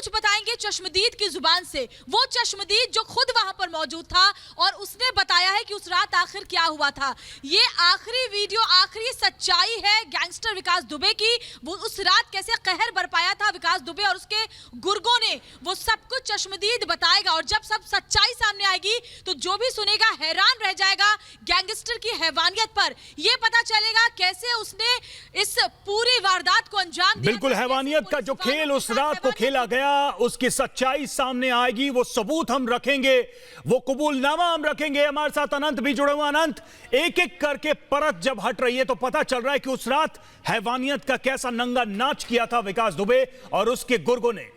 कुछ बताएंगे चश्मदीद की जुबान से। वो चश्मदीद जो खुद वहां पर मौजूद था और उसने बताया है कि उस रात आखिर क्या हुआ था। ये आखिरी वीडियो, आखिरी सच्चाई है गैंगस्टर विकास दुबे की। वो उस रात कैसे कहर बरपाया था विकास दुबे और उसके गुर्गों ने, वो सब कुछ चश्मदीद बताएगा। और जब सब सच्चाई सामने आएगी तो जो भी सुनेगा हैरान रह जाएगा गैंगस्टर की हैवानियत पर। यह पता चलेगा कैसे उसने इस पूरी वारदात को अंजाम दिया। बिल्कुल, हैवानियत का जो खेल उस रात को खेला गया, उसकी सच्चाई सामने आएगी। वो सबूत हम रखेंगे, वो कबूलनामा हम रखेंगे। हमारे साथ अनंत भी जुड़े हुए। अनंत, एक एक करके परत जब हट रही है तो पता चल रहा है कि उस रात हैवानियत का कैसा नंगा नाच किया था विकास दुबे और उसके गुर्गों ने।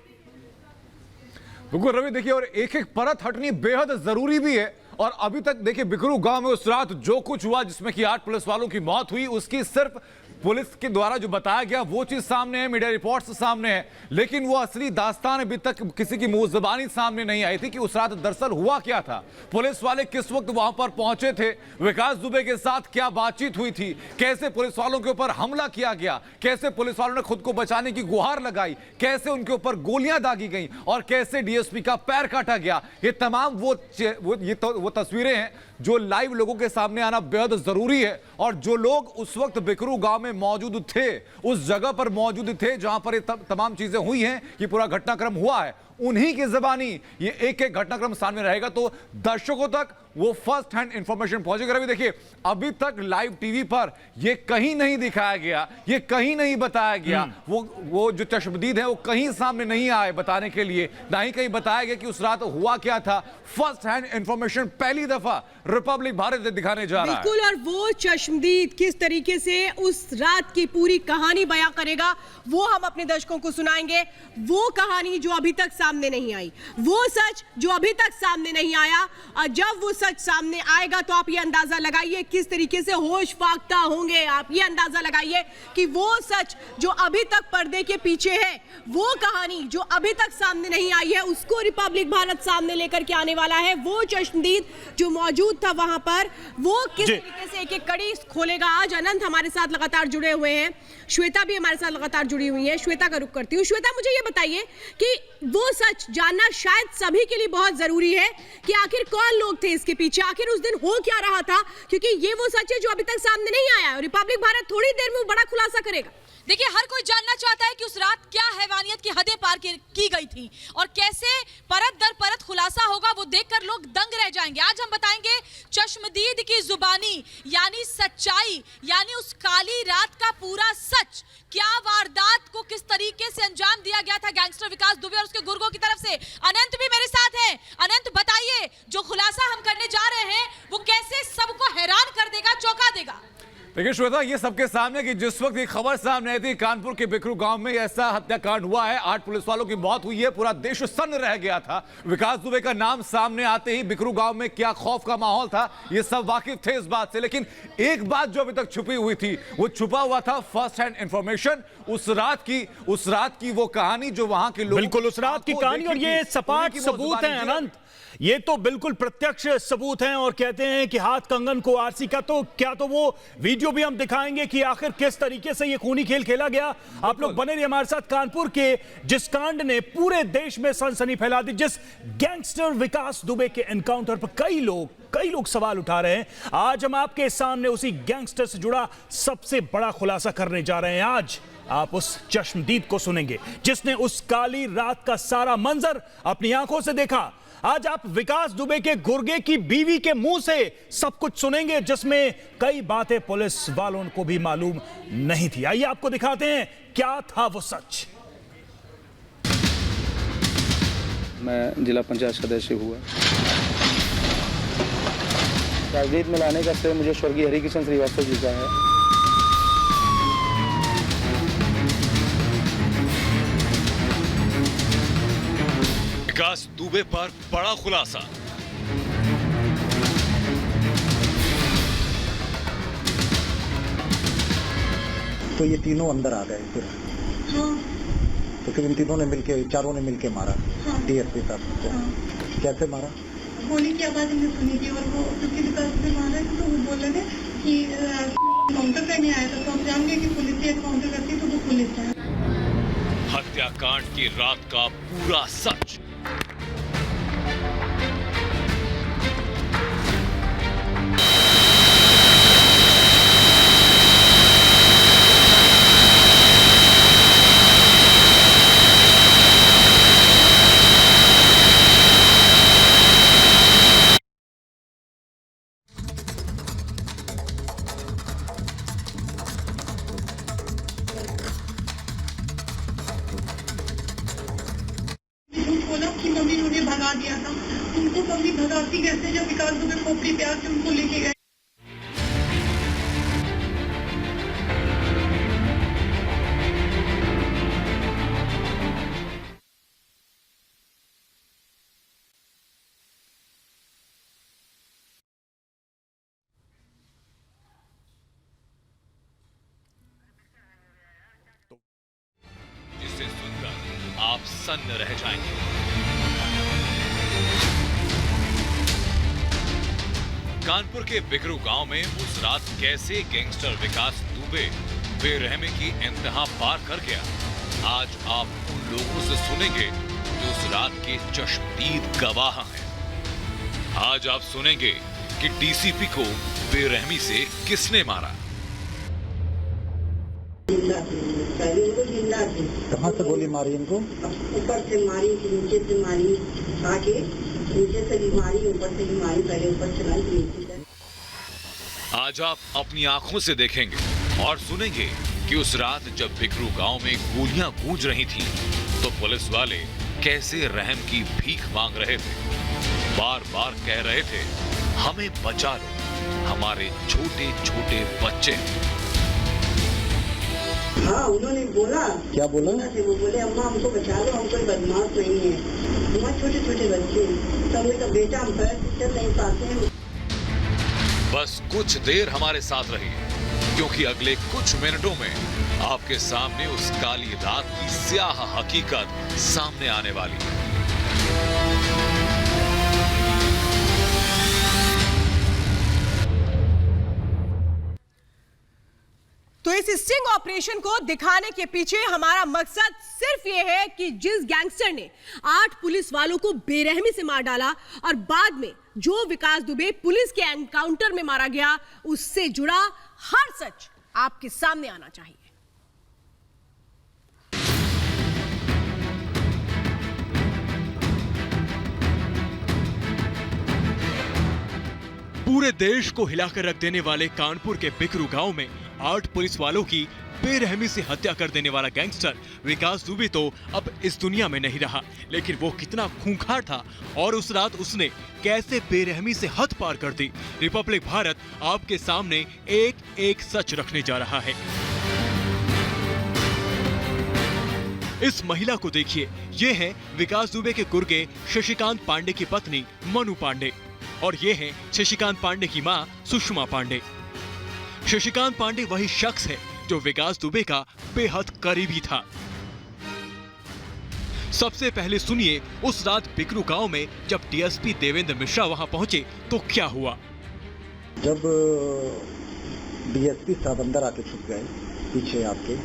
बिल्कुल रवि, देखिए, और एक एक परत हटनी बेहद जरूरी भी है। और अभी तक देखिए, बिकरू गांव में उस रात जो कुछ हुआ, जिसमें कि 8 पुलिस वालों की मौत हुई, उसकी सिर्फ पुलिस के द्वारा जो बताया गया वो चीज सामने है, मीडिया रिपोर्ट्स सामने है। लेकिन वो असली दास्तान अभी तक किसी की मुंह ज़बानी सामने नहीं आई थी कि उस रात दरअसल हुआ क्या था। पुलिस वाले किस वक्त वहां पर पहुंचे थे, विकास दुबे के साथ क्या बातचीत हुई थी, कैसे पुलिस वालों के ऊपर हमला किया गया, कैसे पुलिस वालों ने खुद को बचाने की गुहार लगाई, कैसे उनके ऊपर गोलियां दागी गई और कैसे डीएसपी का पैर काटा गया। ये तमाम वो तस्वीरें हैं जो लाइव लोगों के सामने आना बेहद जरूरी है। और जो लोग उस वक्त बिकरू गांव में मौजूद थे, उस जगह पर मौजूद थे जहां पर ये तमाम चीजें हुई हैं, ये पूरा घटनाक्रम हुआ है, उन्हीं की ज़बानी ये एक एक घटनाक्रम सामने रहेगा तो दर्शकों तक वो फर्स्ट हैंड इंफॉर्मेशन पहुंचेगा। रवि देखिए, अभी तक लाइव टीवी पर ये कहीं नहीं दिखाया गया, ये कहीं नहीं बताया गया, वो जो चश्मदीद है वो कहीं सामने नहीं आए बताने के लिए, ना ही कहीं बताया गया कि उस रात हुआ क्या था। फर्स्ट हैंड इंफॉर्मेशन पहली दफा रिपब्लिक भारत दिखाने जा रहा है। बिल्कुल, और वो चश्मदीद किस तरीके से उस रात की पूरी कहानी बयां करेगा वो हम अपने दर्शकों को सुनाएंगे। वो कहानी जो अभी तक सामने नहीं आई, वो सच जो अभी तक सामने नहीं आया, और जब वो सच सामने आएगा तो आप ये अंदाजा लगाइए किस तरीके से होश फाख्ता होंगे। आप ये अंदाजा लगाइए कि वो सच जो अभी तक पर्दे के पीछे है, वो कहानी जो अभी तक सामने नहीं आई है, उसको रिपब्लिक भारत सामने लेकर के आने वाला है। वो चश्मदीद जो मौजूद था वहां पर, वो किस तरीके से एक एक कड़ी खोलेगा। आज अनंत हमारे साथ लगातार जुड़े हुए हैं, श्वेता भी हमारे साथ लगातार जुड़ी हुई है। श्वेता का रुख करती हूँ। श्वेता, मुझे ये बताइए कि वो सच जानना शायद सभी के लिए बहुत जरूरी है कि आखिर कौन लोग थे इसके पीछे, आखिर उस दिन हो क्या रहा था, क्योंकि ये वो सच है जो अभी तक सामने नहीं आया है और रिपब्लिक भारत थोड़ी देर में बड़ा खुलासा करेगा। देखिए, हर कोई जानना चाहता है कि उस रात क्या हैवानियत की हदें पार की गई थी और कैसे परत दर परत खुलासा होगा, वो देखकर लोग दंग रह जाएंगे। आज हम बताएंगे चश्मदीद की जुबानी, यानी सच्चाई, यानी उस काली रात का पूरा सच। क्या वारदात को किस तरीके से अंजाम दिया गया था गैंगस्टर विकास दुबे और उसके गुर्गों की तरफ से। अनंत भी मेरे साथ हैं। अनंत, बताइए, जो खुलासा हम करने जा रहे हैं वो कैसे सबको हैरान कर देगा, चौंका देगा। देखिए श्वेता, ये सबके सामने कि जिस वक्त ये खबर सामने आई थी कानपुर के बिकरू गांव में ऐसा हत्याकांड हुआ है, 8 पुलिस वालों की मौत हुई है, पूरा देश सन्न रह गया था। विकास दुबे का नाम सामने आते ही बिकरू गांव में क्या खौफ का माहौल था, ये सब वाकिफ थे इस बात से। लेकिन एक बात जो अभी तक छुपी हुई थी, वो छुपा हुआ था फर्स्ट हैंड इंफॉर्मेशन, उस रात की वो कहानी जो वहां के लोग, बिल्कुल उस रात की कहानी, और ये सपाट सबूत है अनंत, ये तो बिल्कुल प्रत्यक्ष सबूत हैं। और कहते हैं कि हाथ कंगन को आरसी का, तो क्या तो वो वीडियो भी हम दिखाएंगे कि आखिर किस तरीके से ये खूनी खेल खेला गया। आप लोग बने रहिए हमारे साथ। कानपुर के जिस कांड ने पूरे देश में सनसनी फैला दी, जिस गैंगस्टर विकास दुबे के एनकाउंटर पर कई लोग सवाल उठा रहे हैं, आज हम आपके सामने उसी गैंगस्टर से जुड़ा सबसे बड़ा खुलासा करने जा रहे हैं। आज आप उस चश्मदीद को सुनेंगे जिसने उस काली रात का सारा मंजर अपनी आंखों से देखा। आज आप विकास दुबे के गुर्गे की बीवी के मुंह से सब कुछ सुनेंगे, जिसमें कई बातें पुलिस वालों को भी मालूम नहीं थी। आइए आपको दिखाते हैं क्या था वो सच। मैं जिला पंचायत सदस्य हुआ। राजनीति में लाने का श्रेय मुझे स्वर्गीय हरिकिशन श्रीवास्तव जी का है। विकास दुबे पर बड़ा खुलासा। तो ये तीनों अंदर आ गए फिर। हाँ। तो फिर इन तीनों ने मिलके, चारों ने मिलके मारा। हाँ। डीएसपी साहब को। हाँ। कैसे मारा? गोली की आवाज हमने सुनी थी और वो क्योंकि विकास से मारा है तो वो बोल रहे थे कि काउंटर पे नहीं आया था, तो हम जान गए कि पुलिस ये काउंटर करती तो वो पुलिस है। हत्याकांड की रात का पूरा सच। बोला कि मम्मी ने उन्हें भगा दिया था। उनको मम्मी भगाती कैसे जब विकास दुबे खोपड़ी पे आके उनको लेके गए। जिसे सुनकर आप सन्न रह जाएंगे। कानपुर के बिकरू गांव में उस रात कैसे गैंगस्टर विकास दुबे बेरहमी की इंतहा पार कर गया, आज आप उन लोगों से सुनेंगे जो उस रात के चश्मदीद गवाह हैं। आज आप सुनेंगे कि डीसीपी को बेरहमी से किसने मारा। जिंदा थी, पहले वो जिंदा थी। कहाँ से गोली मारी इनको? ऊपर से मारी, नीचे से मारी, आके नीचे से भी मारी, ऊपर से भी मारी। पहले ऊपर चलाई, नीचे से। आज आप अपनी आंखों से देखेंगे और सुनेंगे कि उस रात जब बिकरू गांव में गोलियां गूंज रही थीं, तो पुलिस वाले कैसे रहम की भीख मांग रहे थे, बार बार कह रहे थे हमें बचा लो, हमारे छोटे छोटे बच्चे हैं। हाँ, उन्होंने बोला। क्या बोला? वो बोले अम्मा हमको बचा लो, हम कोई बदमाश नहीं है, हमारे छोटे छोटे बच्चे हैं, तो हमने कहा बेटा हम पैर से चल नहीं पाते हैं। बस कुछ देर हमारे साथ रहिए, क्योंकि अगले कुछ मिनटों में आपके सामने उस काली रात की स्याह हकीकत सामने आने वाली है। तो इस स्टिंग ऑपरेशन को दिखाने के पीछे हमारा मकसद सिर्फ ये है कि जिस गैंगस्टर ने 8 पुलिस वालों को बेरहमी से मार डाला और बाद में जो विकास दुबे पुलिस के एनकाउंटर में मारा गया, उससे जुड़ा हर सच आपके सामने आना चाहिए। पूरे देश को हिलाकर रख देने वाले कानपुर के बिकरू गांव में 8 पुलिस वालों की बेरहमी से हत्या कर देने वाला गैंगस्टर विकास दुबे तो अब इस दुनिया में नहीं रहा, लेकिन वो कितना खूंखार था और उस रात उसने कैसे बेरहमी से हद पार कर दी। रिपब्लिक भारत आपके सामने एक एक सच रखने जा रहा है। इस महिला को देखिए, ये है विकास दुबे के गुर्गे शशिकांत पांडे की पत्नी मनु पांडे और ये है शशिकांत पांडे की मां सुषमा पांडे। शशिकांत पांडे वही शख्स है जो विकास दुबे का बेहद करीबी था। सबसे पहले सुनिए उस रात बिकरू गांव में जब डीएसपी देवेंद्र मिश्रा वहां पहुंचे तो क्या हुआ। जब डीएसपी साहब अंदर आके छुप गए पीछे आपके,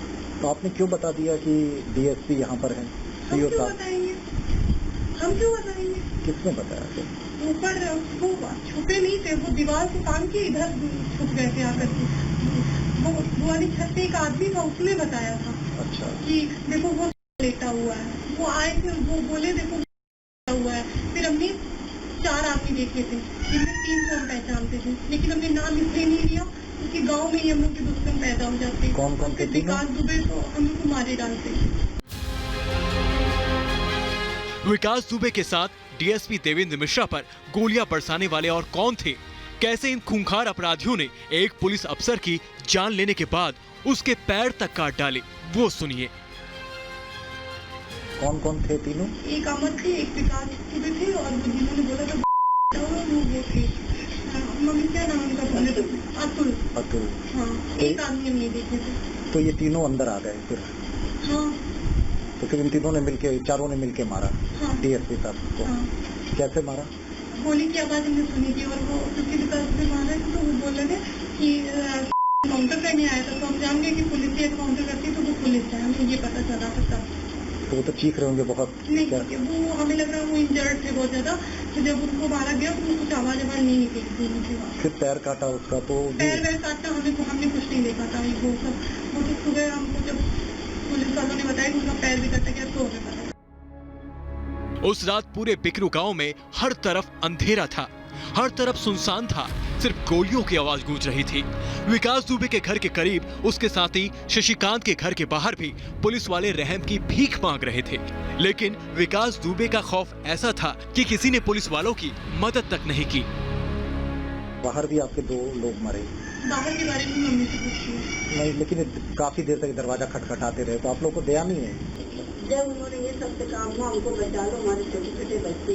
तो आपने क्यों बता दिया कि डीएसपी यहाँ पर है? हम क्यों बताएंगे? हम क्यों बताएंगे? किसने बताया थे? ऊपर वो छुपे नहीं थे, वो दीवार से तान के इधर छुप गए थे आकर के। वो वाली छत पे एक आदमी था, उसने बताया था। अच्छा। कि देखो वो लेटा हुआ है। वो आए थे, वो बोले देखो लेटा हुआ है। फिर हमने 4 आदमी देखे थे, जिनमें 3 को हम पहचानते थे, लेकिन हमने नाम इसलिए नहीं लिया क्योंकि गाँव में ही हम लोग के दुश्मन पैदा हो जाते। कौन कौन थे? विकास दुबे को हम लोग को मारे डालते। विकास दुबे के साथ डीएसपी देवेंद्र मिश्रा पर गोलियां बरसाने वाले और कौन थे? कैसे इन खूंखार अपराधियों ने एक पुलिस अफसर की जान लेने के बाद उसके पैर तक काट डाले, वो सुनिए। कौन कौन थे तीनों? एक अमर थे, एक विकास दुबे थे और जिन्होंने बोला था वो थे। मम्मी क्या नाम उनका? अतुल। अतुल। हाँ, एक आदमी हम नहीं देखे थे। तो ये तीनों अंदर आ गए फिर? हाँ। तो फिर इन तीनों ने मिलके, चारों ने मिलके मारा? हाँ। डीएसपी साहब को? हाँ। कैसे मारा? गोली की आवाज हमने सुनी थी और वो क्योंकि विकास दुबे मारा है तो वो बोल रहे थे कि काउंटर करने आया था, तो हम जान गए कि पुलिस एनकाउंटर करती तो वो पुलिस है, हमें ये पता चला था तब। तो वो तो चीख रहे होंगे बहुत। क्या? नहीं, वो हमें लग रहा है वो इंजर्ड थे बहुत ज्यादा, तो जब उनको मारा गया तो कुछ आवाज नहीं निकली थी उनके बाद। फिर पैर काटा उसका, तो पैर वैर काटता हमने कुछ नहीं देखा था। वो सब वो तो सुबह हमको जब पुलिस वालों ने बताया कि उनका पैर भी कटा गया तो हमें पता। उस रात पूरे बिकरू गांव में हर तरफ अंधेरा था, हर तरफ सुनसान था, सिर्फ गोलियों की आवाज गूंज रही थी। विकास दुबे के घर के करीब, उसके साथी शशिकांत के घर के बाहर भी पुलिस वाले रहम की भीख मांग रहे थे, लेकिन विकास दुबे का खौफ ऐसा था कि किसी ने पुलिस वालों की मदद तक नहीं की। बाहर भी आपके 2 लोग मरे। बाहर के बारे में मम्मी से पूछी नहीं, लेकिन काफी देर तक दरवाजा खटखटाते रहे, तो आप लोग को दया नहीं है? जब उन्होंने ये सब काम हुआ, हमको बचा लो, हमारे छोटे छोटे बच्चे।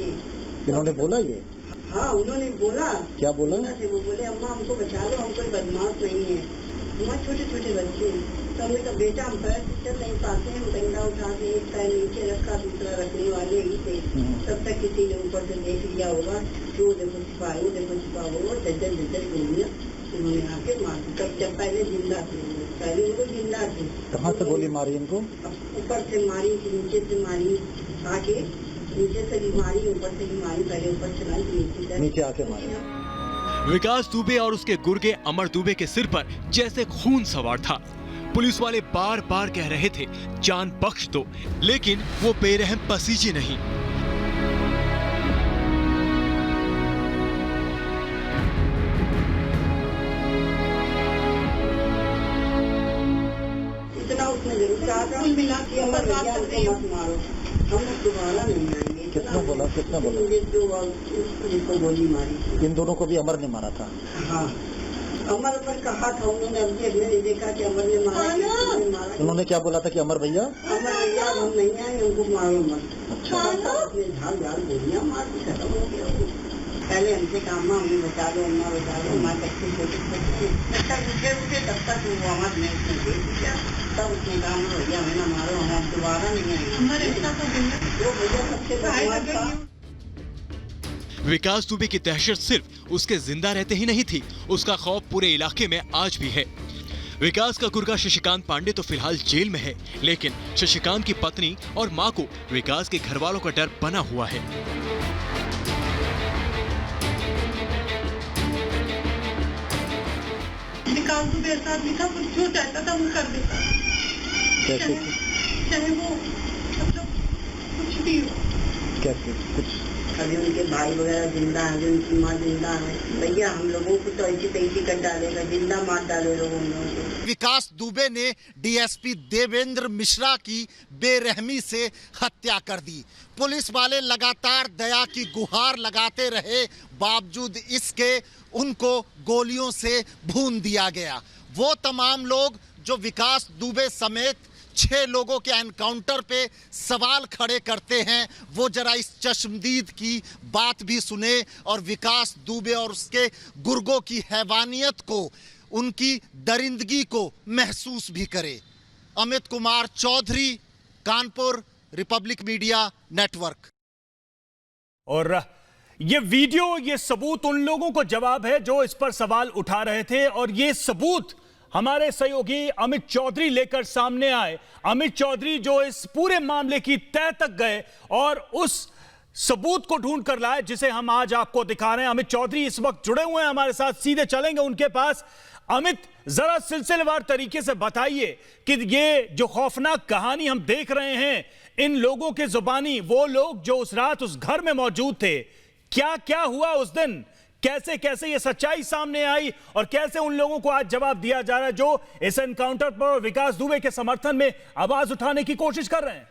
इन्होंने बोला ये? हाँ, उन्होंने बोला। क्या बोला? वो बोले अम्मा हमको बचा लो, हम कोई बदमाश नहीं है, हमारे छोटे छोटे बच्चे। तो हमने कहा बेटा हम पैर से चल नहीं पाते हैं, डंडा उठा के एक पैर नीचे रखा, दूसरा रखने वाले ही थे। तब तक किसी ने ऊपर से देख लिया होगा कि वो देखो छिपाए, वो देखो छिपा हुआ, जज्जर गोलियाँ उन्होंने आके मार दी। तब जब पहले जिंदा थे, पहले वो जिंदा थे। कहाँ से गोली मारी इनको? ऊपर से मारी, नीचे से मारी, आके नीचे से भी मारी, ऊपर से भी मारी। पहले ऊपर चला, नीचे आके मारी। विकास दुबे और उसके गुर्गे अमर दुबे के सिर पर जैसे खून सवार था। पुलिस वाले बार बार कह रहे थे जान बख्श दो, लेकिन वो बेरहम पसीजे नहीं। इतना उसने जरूर कहा था, कुल मिला के अमर भैया हमको मत मारो, हम दोबारा नहीं आएंगे। कितना बोला? जिसको गोली मारी, इन दोनों को भी अमर ने मारा था? हाँ, अमर पर कहा था उन्होंने, अभी नहीं देखा कि अमर ने मारा। उन्होंने क्या बोला था कि अमर भैया हम नहीं आए, उनको मारो मत। अच्छा, झाल झाल गोलियाँ मार के खत्म हो गया। पहले हमसे काम हमें बचा लो, अम्मा बचा लो, हमारे बच्चे छोटे बच्चे जब तक उठे तब तक वो हमारे में उसने दे दिया। तब उसने कहा भैया हमें ना मारो, हम दोबारा नहीं आएंगे। हमारे वो भैया सबसे बड़ा। विकास दुबे की दहशत सिर्फ उसके जिंदा रहते ही नहीं थी, उसका खौफ पूरे इलाके में आज भी है। विकास का गुर्गा शशिकांत पांडे तो फिलहाल जेल में है, लेकिन शशिकांत की पत्नी और मां को विकास के घर वालों का डर बना हुआ है। विकास दुबे ऐसा आदमी था, कुछ जो चाहता था वो कर देता, चाहे वो मतलब कुछ भी हो। कैसे? कुछ अभी उनके भाई वगैरह जिंदा है, अभी उनकी माँ जिंदा है, भैया हम लोगों को तो ऐसी तैसी कर डालेगा, जिंदा मार डाले लोगों को। विकास दुबे ने डीएसपी देवेंद्र मिश्रा की बेरहमी से हत्या कर दी। पुलिस वाले लगातार दया की गुहार लगाते रहे, बावजूद इसके उनको गोलियों से भून दिया गया। वो तमाम लोग जो विकास दुबे समेत 6 लोगों के एनकाउंटर पे सवाल खड़े करते हैं, वो जरा इस चश्मदीद की बात भी सुने और विकास दुबे और उसके गुर्गों की हैवानियत को, उनकी दरिंदगी को महसूस भी करे। Amit Kumar Chaudhary, Kanpur, republic media network. और ये वीडियो, ये सबूत उन लोगों को जवाब है जो इस पर सवाल उठा रहे थे, और ये सबूत हमारे सहयोगी अमित चौधरी लेकर सामने आए। अमित चौधरी जो इस पूरे मामले की तह तक गए और उस सबूत को ढूंढ कर लाए जिसे हम आज आपको दिखा रहे हैं। अमित चौधरी इस वक्त जुड़े हुए हैं हमारे साथ, सीधे चलेंगे उनके पास। अमित, जरा सिलसिलेवार तरीके से बताइए कि ये जो खौफनाक कहानी हम देख रहे हैं इन लोगों के जुबानी, वो लोग जो उस रात उस घर में मौजूद थे, क्या क्या हुआ उस दिन, कैसे कैसे ये सच्चाई सामने आई और कैसे उन लोगों को आज जवाब दिया जा रहा है जो इस एनकाउंटर पर विकास दुबे के समर्थन में आवाज उठाने की कोशिश कर रहे हैं?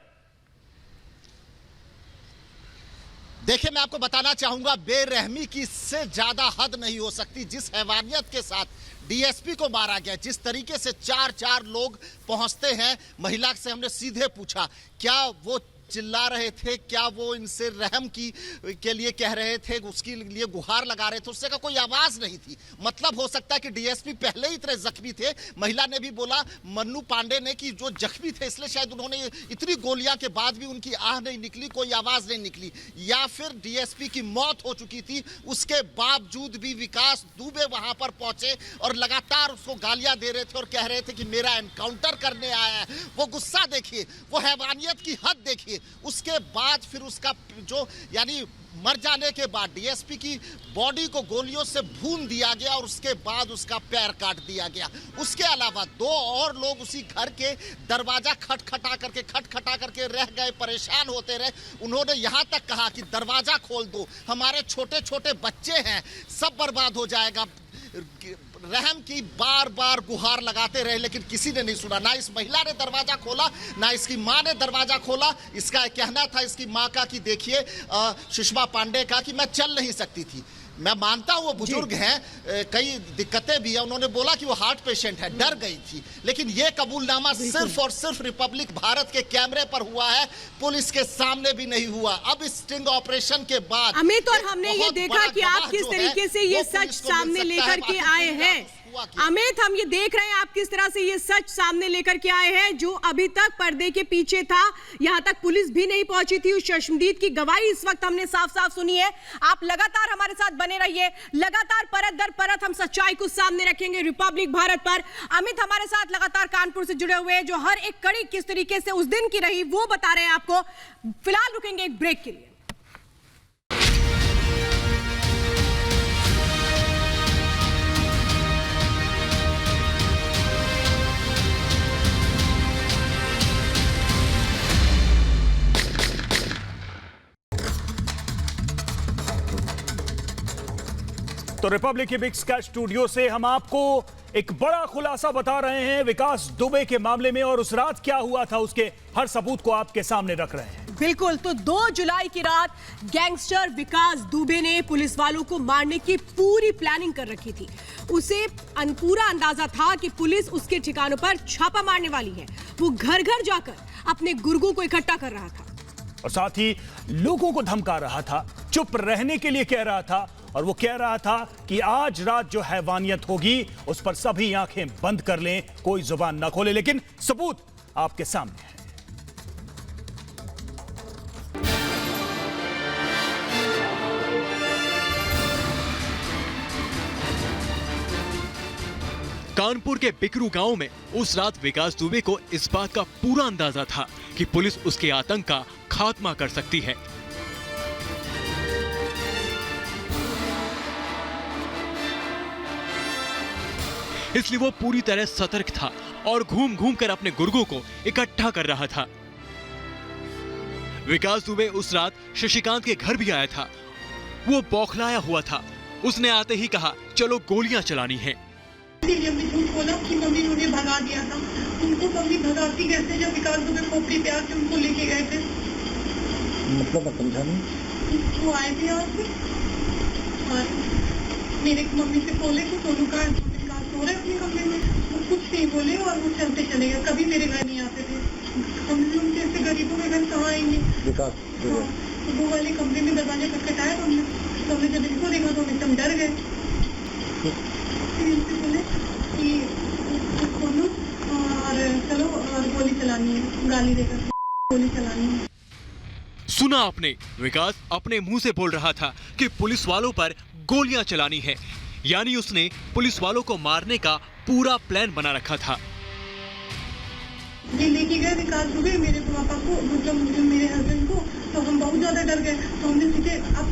देखिए, मैं आपको बताना चाहूंगा, बेरहमी की इससे ज्यादा हद नहीं हो सकती। जिस हैवानियत के साथ डीएसपी को मारा गया, जिस तरीके से 4 लोग पहुंचते हैं, महिला से हमने सीधे पूछा क्या वो चिल्ला रहे थे, क्या वो इनसे रहम के लिए कह रहे थे, उसके लिए गुहार लगा रहे थे, उससे का कोई आवाज नहीं थी। मतलब हो सकता है कि डीएसपी पहले ही इतने जख्मी थे, महिला ने भी बोला मन्नू पांडे ने कि जो जख्मी थे इसलिए शायद उन्होंने इतनी गोलियां के बाद भी उनकी आह नहीं निकली, कोई आवाज नहीं निकली, या फिर डीएसपी की मौत हो चुकी थी, उसके बावजूद भी विकास दुबे वहां पर पहुंचे और लगातार उसको गालियां दे रहे थे और कह रहे थे कि मेरा एनकाउंटर करने आया है। वो गुस्सा देखिए, वो हैवानियत की हद देखिए। उसके बाद फिर उसका जो यानी मर जाने के बाद डीएसपी की बॉडी को गोलियों से भून दिया गया और उसके बाद उसका पैर काट दिया गया। उसके अलावा 2 और लोग उसी घर के दरवाजा खटखटा करके रह गए, परेशान होते रहे। उन्होंने यहां तक कहा कि दरवाजा खोल दो, हमारे छोटे छोटे बच्चे हैं, सब बर्बाद हो जाएगा। रहम की बार बार गुहार लगाते रहे, लेकिन किसी ने नहीं सुना। ना इस महिला ने दरवाजा खोला, ना इसकी मां ने दरवाजा खोला। इसका कहना था इसकी मां का कि देखिए सुषमा पांडे का कि मैं चल नहीं सकती थी। मैं मानता हूं वो बुजुर्ग हैं, कई दिक्कतें भी है। उन्होंने बोला कि वो हार्ट पेशेंट है, डर गई थी। लेकिन ये कबूलनामा सिर्फ और सिर्फ रिपब्लिक भारत के कैमरे पर हुआ है, पुलिस के सामने भी नहीं हुआ। अब इस स्टिंग ऑपरेशन के बाद अमित, और हमने ये देखा कि आप किस तरीके से ये सच सामने लेकर के आए हैं। अमित, हम ये देख रहे हैं आप किस तरह से ये सच सामने लेकर के आए हैं, जो अभी तक पर्दे के पीछे था। यहां तक पुलिस भी नहीं पहुंची थी। उस चश्मदीद की गवाही इस वक्त हमने साफ साफ सुनी है। आप लगातार हमारे साथ बने रहिए, लगातार परत दर परत हम सच्चाई को सामने रखेंगे रिपब्लिक भारत पर। अमित हमारे साथ लगातार कानपुर से जुड़े हुए हैं, जो हर एक कड़ी किस तरीके से उस दिन की रही वो बता रहे हैं आपको। फिलहाल रुकेंगे एक ब्रेक के लिए। तो रिपब्लिक के बिग स्केच स्टूडियो से हम आपको एक बड़ा खुलासा बता रहे हैं विकास दुबे के मामले में, और उस रात क्या हुआ था उसके हर सबूत को आपके सामने रख रहे हैं। बिल्कुल, तो 2 जुलाई की रात गैंगस्टर विकास दुबे ने पुलिस वालों को मारने की पूरी प्लानिंग कर रखी थी। उसे पूरा अंदाजा था कि पुलिस उसके ठिकानों पर छापा मारने वाली है। वो घर घर जाकर अपने गुर्गों को इकट्ठा कर रहा था और साथ ही लोगों को धमका रहा था, चुप रहने के लिए कह रहा था, और वो कह रहा था कि आज रात जो हैवानियत होगी उस पर सभी आंखें बंद कर लें, कोई जुबान ना खोले। लेकिन सबूत आपके सामने है। कानपुर के बिकरू गांव में उस रात विकास दुबे को इस बात का पूरा अंदाजा था कि पुलिस उसके आतंक का खात्मा कर सकती है। इसलिए वो पूरी तरह सतर्क था और घूम घूम कर अपने गुर्गों को इकट्ठा कर रहा था। विकास दुबे उस रात शशिकांत के घर भी आया था। वो बौखलाया हुआ था। उसने आते ही कहा, चलो गोलियां चलानी है। हमने झूठ बोला कि मम्मी ने उन्हें भगा दिया था। उनको मम्मी भगाती कैसे जब विकास दुबे खोपड़ी पे आके उनको लेके गए थे? मतलब मैं समझा नहीं। वो आए थे यहाँ से और मेरे मम्मी से बोले कि सोनू का सो रहे अपने कमरे में। वो कुछ नहीं बोले और वो चलते चले गए। कभी मेरे घर नहीं आते थे। हम लोग जैसे गरीबों के घर कहाँ आएंगे? विकास तो वो वाले कमरे में दरवाजा खटखटाया तो हमने जब इसको देखा तो हम एकदम डर गए। बोले कि सोनू और चलो और गोली चलानी है, गाली देकर गोली चलानी है। सुना आपने, विकास अपने मुंह से बोल रहा था कि पुलिस वालों पर गोलियां चलानी है। यानी उसने पुलिस वालों को मारने का पूरा प्लान बना रखा था। ये लेके गए विकास दुबे मेरे पापा को, मतलब मेरे हस्बैंड को, तो हम बहुत ज्यादा डर गए। तो हमने सीधे, अब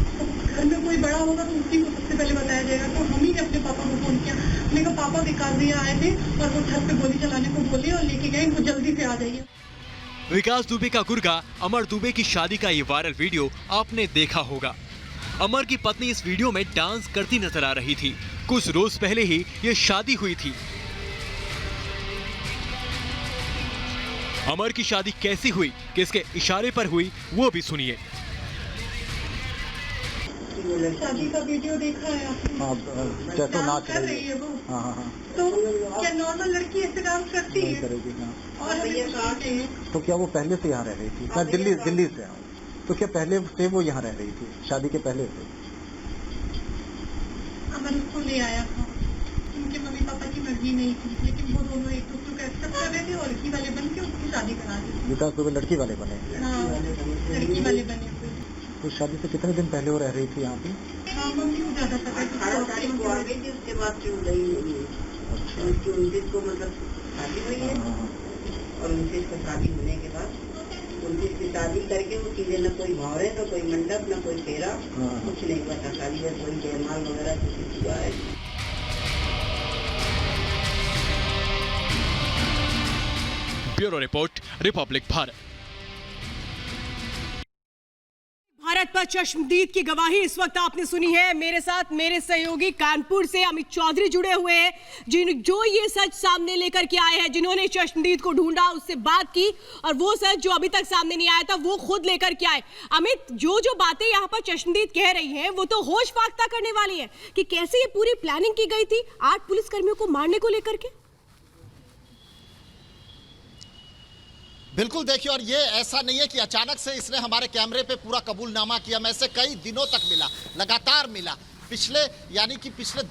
घर में कोई बड़ा होगा तो उसी को सबसे पहले बताया जाएगा। तो हम ही ने अपने पापा को फोन किया। हमने कहा पापा विकास भैया आए थे और वो छत पे गोली चलाने को बोले और लेके गए, इनको जल्दी से आ जाइए। विकास दुबे का गुर्गा अमर दुबे की शादी का ये वायरल वीडियो आपने देखा होगा। अमर की पत्नी इस वीडियो में डांस करती नजर आ रही थी। कुछ रोज पहले ही ये शादी हुई थी। अमर की शादी कैसी हुई, किसके इशारे पर हुई, वो भी सुनिए। शादी का वीडियो देखा है आपने? तो नाच कर रही है वो। हाँ। तो क्या नॉर्मल लड़की ऐसे डांस करती है? करेगी, हाँ। और भैया कहाँ से हैं? तो क्या वो पहले से यहाँ रह रही थी? मैं दिल्ली से हूँ। तो क्या पहले से वो यहाँ रह रही थी, शादी के पहले से? अमर उसको ले आया था, उनके मम्मी पापा की मर्जी नहीं थी, लेकिन वो दोनों एक दूसरे को एक्सेप्ट कर रहे थे और लड़की वाले बन के उसकी शादी करा दी। विकास दुबे लड़की वाले बने? हाँ, लड़की वाले बने हुए। तो शादी से कितने दिन पहले वो रह रही थी यहाँ पे? हाँ, मम्मी को ज्यादा पता है। 18 तारीख को आ गई थी, उसके बाद क्यों गई नहीं है? अच्छा। 29 को मतलब शादी हुई है और 29 को शादी होने के बाद 29 की शादी करके वो चीजें न कोई भौरे, न कोई मंडप, न कोई फेरा, कुछ नहीं पता। खाली है कोई जयमाल वगैरह कुछ हुआ है। Bureau report, Republic Bharat. Bharat पर चश्मदीद की गवाही इस वक्त आपने सुनी है। मेरे साथ मेरे सहयोगी कानपुर से अमित चौधरी जुड़े हुए हैं, जो ये सच सामने लेकर के आए हैं, जिन्होंने चश्मदीद को ढूंढा, उससे बात की और वो सच जो अभी तक सामने नहीं आया था वो खुद लेकर के आए। अमित, जो बातें यहाँ पर चश्मदीद कह रही हैं वो तो होश फाख्ता करने वाली है कि कैसे ये पूरी प्लानिंग की गई थी 8 पुलिसकर्मियों को मारने को लेकर के। बिल्कुल देखिए, और ये ऐसा नहीं है कि अचानक से इसने हमारे कैमरे पे पूरा कबूलनामा किया। मैं इसे कई दिनों तक मिला, लगातार मिला। पिछले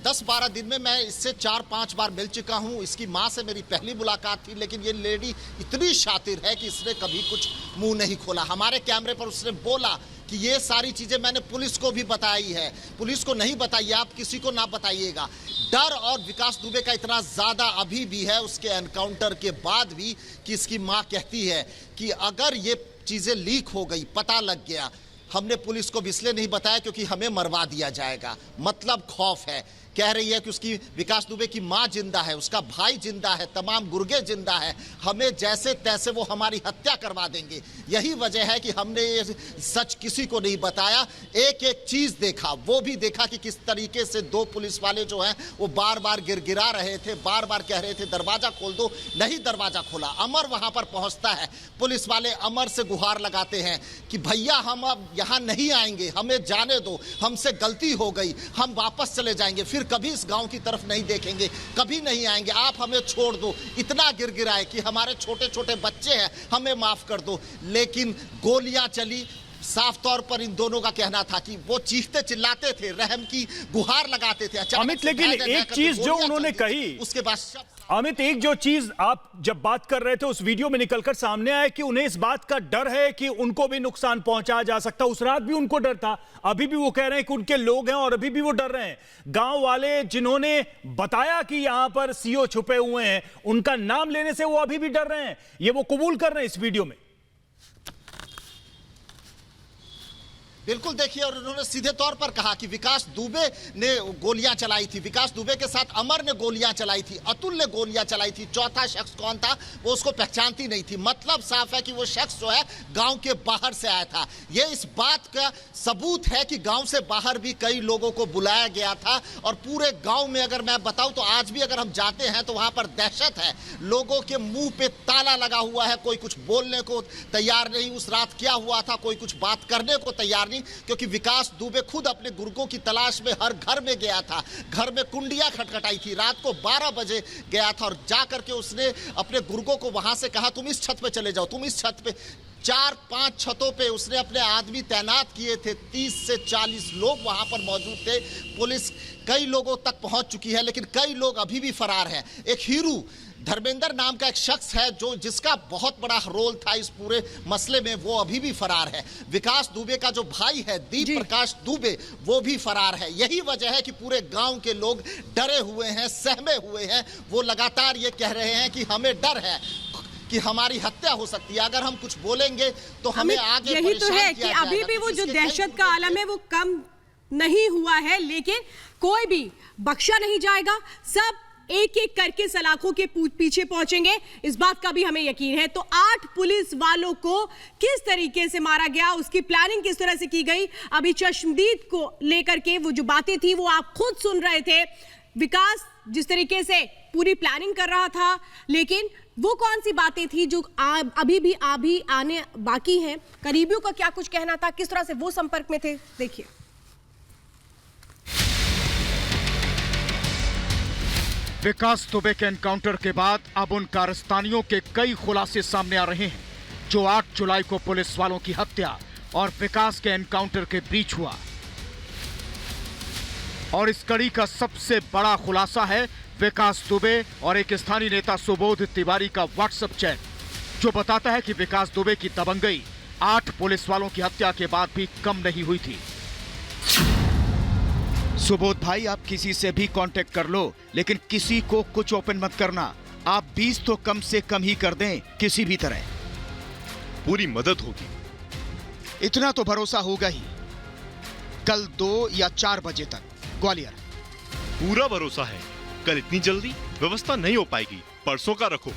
10-12 दिन में मैं इससे 4-5 बार मिल चुका हूँ। इसकी माँ से मेरी पहली मुलाकात थी, लेकिन ये लेडी इतनी शातिर है कि इसने कभी कुछ मुंह नहीं खोला। हमारे कैमरे पर उसने बोला कि ये सारी चीज़ें मैंने पुलिस को भी बताई है, पुलिस को नहीं बताइए, आप किसी को ना बताइएगा। डर और विकास दुबे का इतना ज़्यादा अभी भी है उसके एनकाउंटर के बाद भी कि इसकी माँ कहती है कि अगर ये चीज़ें लीक हो गई, पता लग गया, हमने पुलिस को भी इसलिए नहीं बताया क्योंकि हमें मरवा दिया जाएगा। मतलब खौफ है। कह रही है कि उसकी विकास दुबे की माँ जिंदा है, उसका भाई जिंदा है, तमाम गुर्गे जिंदा है, हमें जैसे तैसे वो हमारी हत्या करवा देंगे। यही वजह है कि हमने ये सच किसी को नहीं बताया। एक एक चीज देखा, वो भी देखा कि किस तरीके से 2 पुलिस वाले जो हैं वो बार बार गिड़गिड़ा रहे थे, बार बार कह रहे थे दरवाजा खोल दो, नहीं दरवाजा खोला। अमर वहां पर पहुंचता है, पुलिस वाले अमर से गुहार लगाते हैं कि भैया हम अब यहाँ नहीं आएंगे, हमें जाने दो, हमसे गलती हो गई, हम वापस चले जाएंगे, फिर कभी इस गांव की तरफ नहीं देखेंगे, कभी नहीं आएंगे, आप हमें छोड़ दो। इतना गिड़गिड़ाए कि हमारे छोटे छोटे बच्चे हैं, हमें माफ कर दो। लेकिन गोलियां चली। साफ तौर पर इन दोनों का कहना था कि वो चीखते चिल्लाते थे, रहम की गुहार लगाते थे। अमित, लेकिन एक चीज जो उन्होंने कही, उसके बाद अमित, एक जो चीज आप जब बात कर रहे थे उस वीडियो में निकलकर सामने आया कि उन्हें इस बात का डर है कि उनको भी नुकसान पहुंचाया जा सकता। उस रात भी उनको डर था, अभी भी वो कह रहे हैं कि उनके लोग हैं और अभी भी वो डर रहे हैं। गांव वाले जिन्होंने बताया कि यहां पर सीओ छुपे हुए हैं, उनका नाम लेने से वो अभी भी डर रहे हैं, ये वो कबूल कर रहे हैं इस वीडियो में। बिल्कुल देखिए, और उन्होंने सीधे तौर पर कहा कि विकास दुबे ने गोलियां चलाई थी, विकास दुबे के साथ अमर ने गोलियां चलाई थी, अतुल ने गोलियां चलाई थी, चौथा शख्स कौन था वो उसको पहचानती नहीं थी। मतलब साफ है कि वो शख्स जो है गांव के बाहर से आया था। ये इस बात का सबूत है कि गांव से बाहर भी कई लोगों को बुलाया गया था और पूरे गांव में अगर मैं बताऊं तो आज भी अगर हम जाते हैं तो वहां पर दहशत है, लोगों के मुंह पे ताला लगा हुआ है, कोई कुछ बोलने को तैयार नहीं। उस रात क्या हुआ था, कोई कुछ बात करने को तैयार नहीं, क्योंकि विकास दुबे खुद अपने गुर्गों की तलाश में हर घर में गया था। घर में कुंडियां खटखटाई थी, रात को 12 बजे गया था और जाकर के उसने अपने गुर्गों को वहां से कहा तुम इस छत पे चले जाओ, तुम इस छत पे। 4-5 छतों पे उसने अपने आदमी तैनात किए थे, 30 से 40 लोग वहां पर मौजूद थे। पुलिस कई लोगों तक पहुंच चुकी है, लेकिन कई लोग अभी भी फरार हैं। एक हीरू धर्मेंद्र नाम का एक शख्स है जिसका बहुत बड़ा रोल था इस पूरे मसले में, वो अभी भी फरार है। विकास दुबे का जो भाई है दीप प्रकाश दुबे, वो भी फरार है। यही वजह है कि पूरे गांव के लोग डरे हुए हैं, सहमे हुए हैं। वो लगातार ये कह रहे हैं कि हमें डर है कि हमारी हत्या हो सकती है, अगर हम कुछ बोलेंगे तो हमें आगे यही तो है कि अभी भी वो जो दहशत का आलम है वो कम नहीं हुआ है, लेकिन कोई भी बख्शा नहीं जाएगा। सब एक एक करके सलाखों के पीछे पहुंचेंगे, इस बात का भी हमें यकीन है। तो 8 पुलिस वालों को किस तरीके से मारा गया, उसकी प्लानिंग किस तरह से की गई, अभी चश्मदीद को लेकर के वो जो बातें थी वो आप खुद सुन रहे थे। विकास जिस तरीके से पूरी प्लानिंग कर रहा था, लेकिन वो कौन सी बातें थी जो अभी भी आने बाकी हैं, करीबियों का क्या कुछ कहना था, किस तरह से वो संपर्क में थे, देखिए। विकास दुबे के एनकाउंटर के बाद अब उन कारस्तानियों के कई खुलासे सामने आ रहे हैं जो 8 जुलाई को पुलिस वालों की हत्या और विकास के एनकाउंटर के बीच हुआ। और इस कड़ी का सबसे बड़ा खुलासा है विकास दुबे और एक स्थानीय नेता सुबोध तिवारी का व्हाट्सएप चैट, जो बताता है कि विकास दुबे की दबंगई 8 पुलिस वालों की हत्या के बाद भी कम नहीं हुई थी। सुबोध भाई, आप किसी से भी कांटेक्ट कर लो, लेकिन किसी को कुछ ओपन मत करना। आप 20 तो कम से कम ही कर दें, किसी भी तरह। पूरी मदद होगी। इतना तो भरोसा होगा ही। कल 2 या 4 बजे तक ग्वालियर। पूरा भरोसा है। कल इतनी जल्दी व्यवस्था नहीं हो पाएगी, परसों का रखो।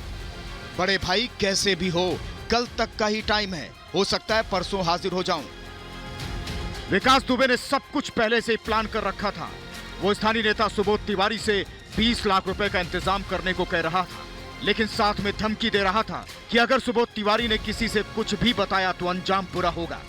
बड़े भाई, कैसे भी हो कल तक का ही टाइम है, हो सकता है परसों हाजिर हो जाऊं। विकास दुबे ने सब कुछ पहले से ही प्लान कर रखा था। वो स्थानीय नेता सुबोध तिवारी से 20 लाख रुपए का इंतजाम करने को कह रहा था, लेकिन साथ में धमकी दे रहा था कि अगर सुबोध तिवारी ने किसी से कुछ भी बताया तो अंजाम बुरा होगा।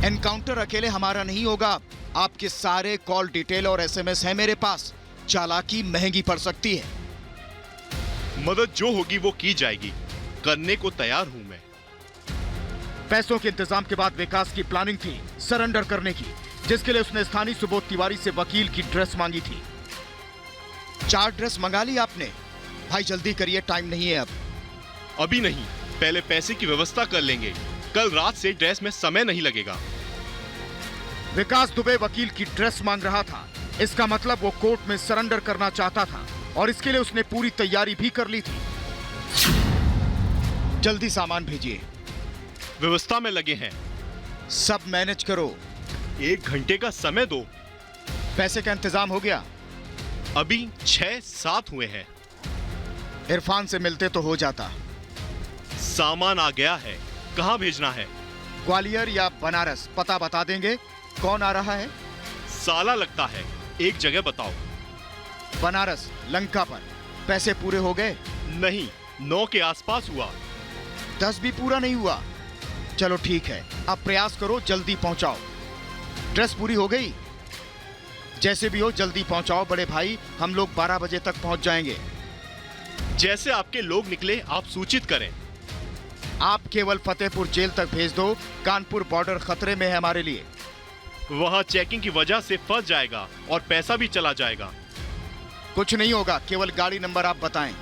एनकाउंटर अकेले हमारा नहीं होगा, आपके सारे कॉल डिटेल और एसएमएस है मेरे पास। चालाकी महंगी पड़ सकती है। मदद जो होगी वो की जाएगी, करने को तैयार हूं मैं। पैसों के इंतजाम के बाद विकास की प्लानिंग थी सरेंडर करने की, जिसके लिए उसने स्थानीय सुबोध तिवारी से वकील की ड्रेस मांगी थी। 4 ड्रेस मंगा ली आपने? भाई जल्दी करिए, टाइम नहीं है अब। अभी नहीं, पहले पैसे की व्यवस्था कर लेंगे। कल रात से ड्रेस में समय नहीं लगेगा। विकास दुबे वकील की ड्रेस मांग रहा था, इसका मतलब वो कोर्ट में सरेंडर करना चाहता था और इसके लिए उसने पूरी तैयारी भी कर ली थी। जल्दी सामान भेजिए। व्यवस्था में लगे हैं। सब मैनेज करो। 1 घंटे का समय दो। पैसे का इंतजाम हो गया? अभी 6-7 हुए हैं। इरफान से मिलते तो हो जाता। सामान आ गया है, कहां भेजना है? ग्वालियर या बनारस, पता बता देंगे। कौन आ रहा है? साला लगता है, एक जगह बताओ। बनारस, लंका पर। पैसे पूरे हो गए? नहीं, 9 के आसपास हुआ। 10 भी पूरा नहीं हुआ। चलो ठीक है, अब प्रयास करो, जल्दी पहुंचाओ। ड्रेस पूरी हो गई? जैसे भी हो जल्दी पहुंचाओ बड़े भाई, हम लोग 12 बजे तक पहुंच जाएंगे। जैसे आपके लोग निकले आप सूचित करें। आप केवल फतेहपुर जेल तक भेज दो, कानपुर बॉर्डर खतरे में है हमारे लिए। वहां चेकिंग की वजह से फंस जाएगा और पैसा भी चला जाएगा। कुछ नहीं होगा, केवल गाड़ी नंबर आप बताएं।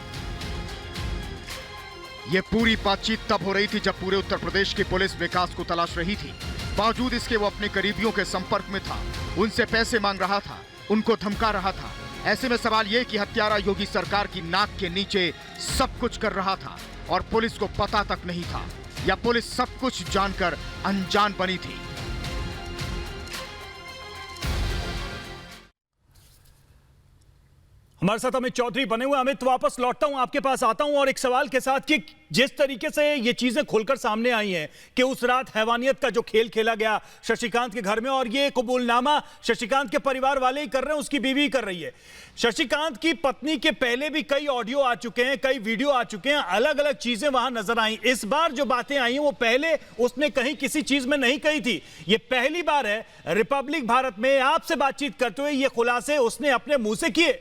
यह पूरी बातचीत तब हो रही थी जब पूरे उत्तर प्रदेश की पुलिस विकास को तलाश रही थी। बावजूद इसके वो अपने करीबियों के संपर्क में था, उनसे पैसे मांग रहा था, उनको धमका रहा था। ऐसे में सवाल यह कि हत्यारा योगी सरकार की नाक के नीचे सब कुछ कर रहा था और पुलिस को पता तक नहीं था, या पुलिस सब कुछ जानकर अनजान बनी थी। हमारे साथ अमित चौधरी बने हुए। अमित, वापस लौटता हूं, आपके पास आता हूं और एक सवाल के साथ कि जिस तरीके से ये चीजें खुलकर सामने आई हैं कि उस रात हैवानियत का जो खेल खेला गया शशिकांत के घर में, और ये कबूलनामा शशिकांत के परिवार वाले ही कर रहे हैं, उसकी बीवी ही कर रही है। शशिकांत की पत्नी के पहले भी कई ऑडियो आ चुके हैं, कई वीडियो आ चुके हैं, अलग अलग चीजें वहां नजर आई। इस बार जो बातें आई हैं वो पहले उसने कहीं किसी चीज में नहीं कही थी। ये पहली बार है रिपब्लिक भारत में आपसे बातचीत करते हुए ये खुलासे उसने अपने मुंह से किए।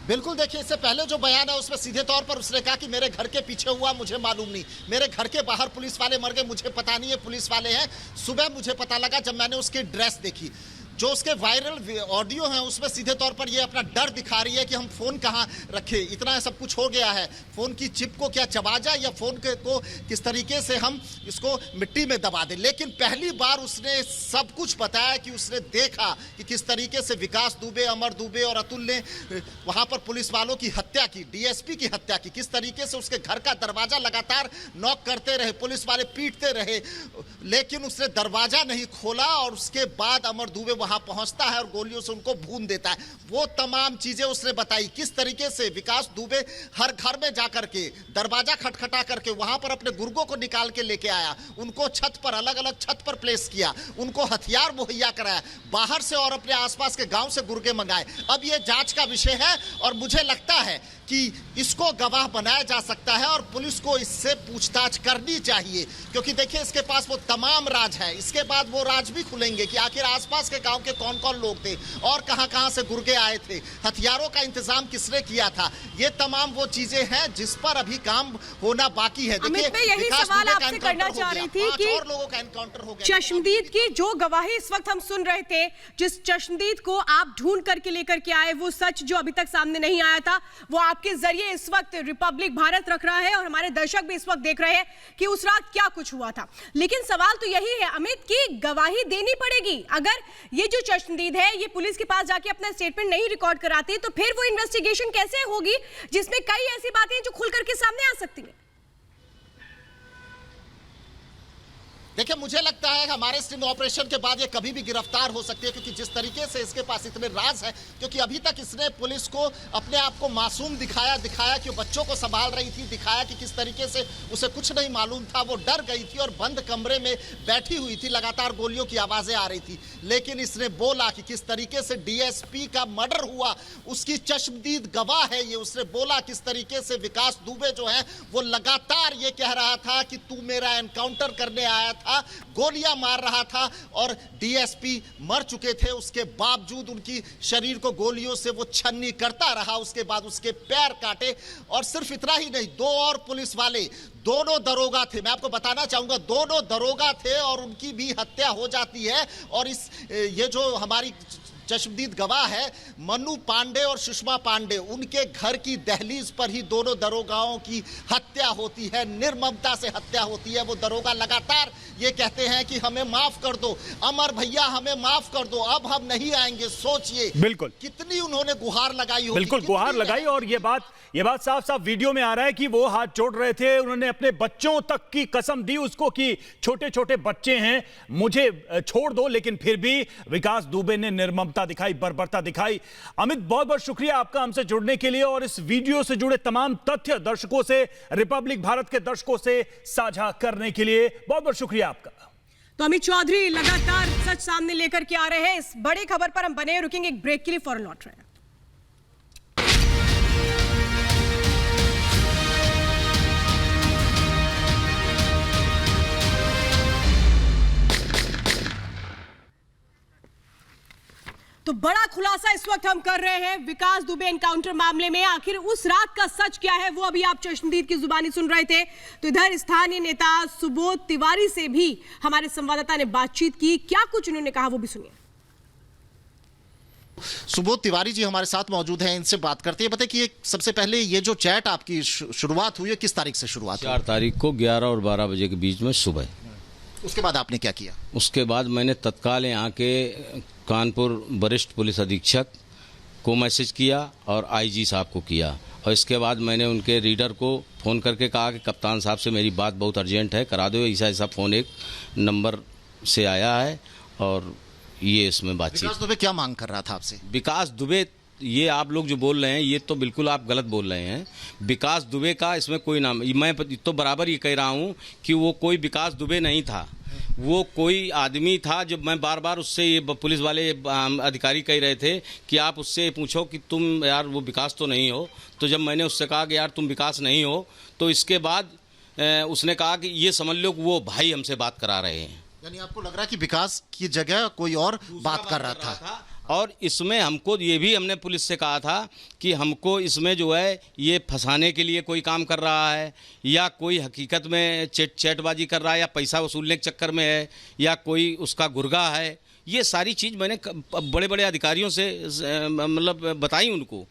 बिल्कुल, देखिए इससे पहले जो बयान है उसमें सीधे तौर पर उसने कहा कि मेरे घर के पीछे हुआ मुझे मालूम नहीं, मेरे घर के बाहर पुलिस वाले मर गए मुझे पता नहीं है पुलिस वाले हैं। सुबह मुझे पता लगा जब मैंने उसकी ड्रेस देखी। जो उसके वायरल ऑडियो हैं उसमें सीधे तौर पर ये अपना डर दिखा रही है कि हम फोन कहाँ रखे, इतना सब कुछ हो गया है, फोन की चिप को क्या चबा जाए या फोन को किस तरीके से हम इसको मिट्टी में दबा दें। लेकिन पहली बार उसने सब कुछ बताया कि उसने देखा कि किस तरीके से विकास दुबे, अमर दुबे और अतुल ने वहां पर पुलिस वालों की हत्या की, डीएसपी की हत्या की, किस तरीके से उसके घर का दरवाजा लगातार नॉक करते रहे, पुलिस वाले पीटते रहे, लेकिन उसने दरवाजा नहीं खोला और उसके बाद अमर दुबे वहां पहुंचता है और गोलियों से उनको भून देता है। वो तमाम चीजें उसने बताई, किस तरीके से विकास दुबे हर घर में जाकर के दरवाजा खटखटा करके वहां पर अपने गुर्गों को निकाल के लेके आया, उनको छत पर अलग अलग छत पर प्लेस किया, उनको हथियार मुहैया कराया, बाहर से और अपने आसपास के गांव से गुर्गे मंगाए। अब ये जांच का विषय है और मुझे लगता है कि इसको गवाह बनाया जा सकता है और पुलिस को इससे पूछताछ करनी चाहिए, क्योंकि देखिए इसके पास वो तमाम राज है। इसके बाद वो राज भी खुलेंगे कि आखिर आसपास के गांव के कौन कौन लोग थे और कहां-कहां से गुर्गे आए थे, हथियारों का इंतजाम किसने किया था। ये तमाम वो चीजें हैं जिस पर अभी काम होना बाकी है। देखिए, मैं यही सवाल आपसे करना चाह रही थी कि और लोगों का एनकाउंटर हो गया। चश्मदीद की जो गवाही इस वक्त हम सुन रहे थे, जिस चश्मदीद को आप ढूंढ करके लेकर के आए, वो सच जो अभी तक सामने नहीं आया था, वो आपके जरिए इस वक्त रिपब्लिक भारत रख रहा है और हमारे दर्शक भी इस वक्त देख रहे हैं कि उस रात क्या कुछ हुआ था। लेकिन सवाल तो यही है अमित की गवाही देनी पड़ेगी। अगर ये जो चश्मदीद है ये पुलिस के पास जाके अपना स्टेटमेंट नहीं रिकॉर्ड कराते तो फिर वो इन्वेस्टिगेशन कैसे होगी जिसमें कई ऐसी बातें जो खुल करके सामने आ सकती हैं। देखिए, मुझे लगता है हमारे स्टिंग ऑपरेशन के बाद ये कभी भी गिरफ्तार हो सकती है, क्योंकि जिस तरीके से इसके पास इतने राज है, क्योंकि अभी तक इसने पुलिस को अपने आप को मासूम दिखाया कि वो बच्चों को संभाल रही थी, दिखाया कि किस तरीके से उसे कुछ नहीं मालूम था, वो डर गई थी और बंद कमरे में बैठी हुई थी, लगातार गोलियों की आवाजें आ रही थी। लेकिन इसने बोला कि किस तरीके से डीएसपी का मर्डर हुआ, उसकी चश्मदीद गवाह है ये। उसने बोला किस तरीके से विकास दुबे जो है वो लगातार ये कह रहा था कि तू मेरा एनकाउंटर करने आया था, गोलियां मार रहा था और डीएसपी मर चुके थे, उसके बावजूद उनकी शरीर को गोलियों से वो छन्नी करता रहा। उसके बाद उसके पैर काटे और सिर्फ इतना ही नहीं, दो और पुलिस वाले, दोनों दरोगा थे, मैं आपको बताना चाहूंगा, दोनों दरोगा थे और उनकी भी हत्या हो जाती है। और ये जो हमारी चश्मदीद गवाह है मनु पांडे और सुषमा पांडे, उनके घर की दहलीज पर ही दोनों दरोगाओं की हत्या होती है, निर्ममता से हत्या होती है। वो दरोगा लगातार ये कहते हैं कि हमें माफ कर दो, अमर भैया हमें माफ कर दो, अब हम नहीं आएंगे। सोचिए बिल्कुल कितनी उन्होंने गुहार लगाई होगी, बिल्कुल गुहार लगाई। और ये बात साफ साफ वीडियो में आ रहा है कि वो हाथ जोड़ रहे थे, उन्होंने अपने बच्चों तक की कसम दी उसको कि छोटे छोटे बच्चे हैं, मुझे छोड़ दो। लेकिन फिर भी विकास दुबे ने निर्ममता दिखाई, बर्बरता दिखाई। अमित, बहुत बहुत शुक्रिया आपका हमसे जुड़ने के लिए और इस वीडियो से जुड़े तमाम तथ्य दर्शकों से, रिपब्लिक भारत के दर्शकों से साझा करने के लिए बहुत बहुत शुक्रिया आपका। तो अमित चौधरी लगातार सच सामने लेकर के आ रहे हैं। इस बड़ी खबर पर हम बने रुकेंगे एक ब्रेक के लिए, फौरन लौट रहे हैं। तो बड़ा खुलासा इस वक्त हम कर रहे हैं विकास दुबे एनकाउंटर मामले में। आखिर उस रात का सच क्या है वो अभी आप चश्मदीद की जुबानी सुन रहे थे। तो इधर स्थानीय नेता सुबोध तिवारी से भी हमारे संवाददाता ने बातचीत की, क्या कुछ उन्होंने कहा वो भी सुनिए। सुबोध तिवारी जी हमारे साथ मौजूद हैं, इनसे बात करते हैं। बताइए कि सबसे पहले ये जो चैट आपकी शुरुआत हुई है किस तारीख से शुरुआत हुई? 4 तारीख को 11 और 12 बजे के बीच में सुबह। उसके बाद आपने क्या किया? उसके बाद मैंने तत्काल यहाँ के कानपुर वरिष्ठ पुलिस अधीक्षक को मैसेज किया और आईजी साहब को किया, और इसके बाद मैंने उनके रीडर को फ़ोन करके कहा कि कप्तान साहब से मेरी बात बहुत अर्जेंट है, करा दो। ऐसा फ़ोन एक नंबर से आया है और ये इसमें बातचीत। विकास दुबे क्या मांग कर रहा था आपसे? विकास दुबे, ये आप लोग जो बोल रहे हैं ये तो बिल्कुल आप गलत बोल रहे हैं। विकास दुबे का इसमें कोई नाम, मैं तो बराबर ये कह रहा हूँ कि वो कोई विकास दुबे नहीं था, वो कोई आदमी था। जब मैं बार बार उससे ये पुलिस वाले अधिकारी कह रहे थे कि आप उससे पूछो कि तुम यार वो विकास तो नहीं हो, तो जब मैंने उससे कहा कि यार तुम विकास नहीं हो, तो इसके बाद उसने कहा कि ये समझ लो वो भाई हमसे बात करा रहे हैं। यानी आपको लग रहा है कि विकास की जगह कोई और बात कर रहा था। और इसमें हमको ये भी हमने पुलिस से कहा था कि हमको इसमें जो है ये फंसाने के लिए कोई काम कर रहा है, या कोई हकीकत में चैटबाजी कर रहा है, या पैसा वसूलने के चक्कर में है, या कोई उसका गुर्गा है। ये सारी चीज़ मैंने बड़े बड़े अधिकारियों से मतलब बताई उनको।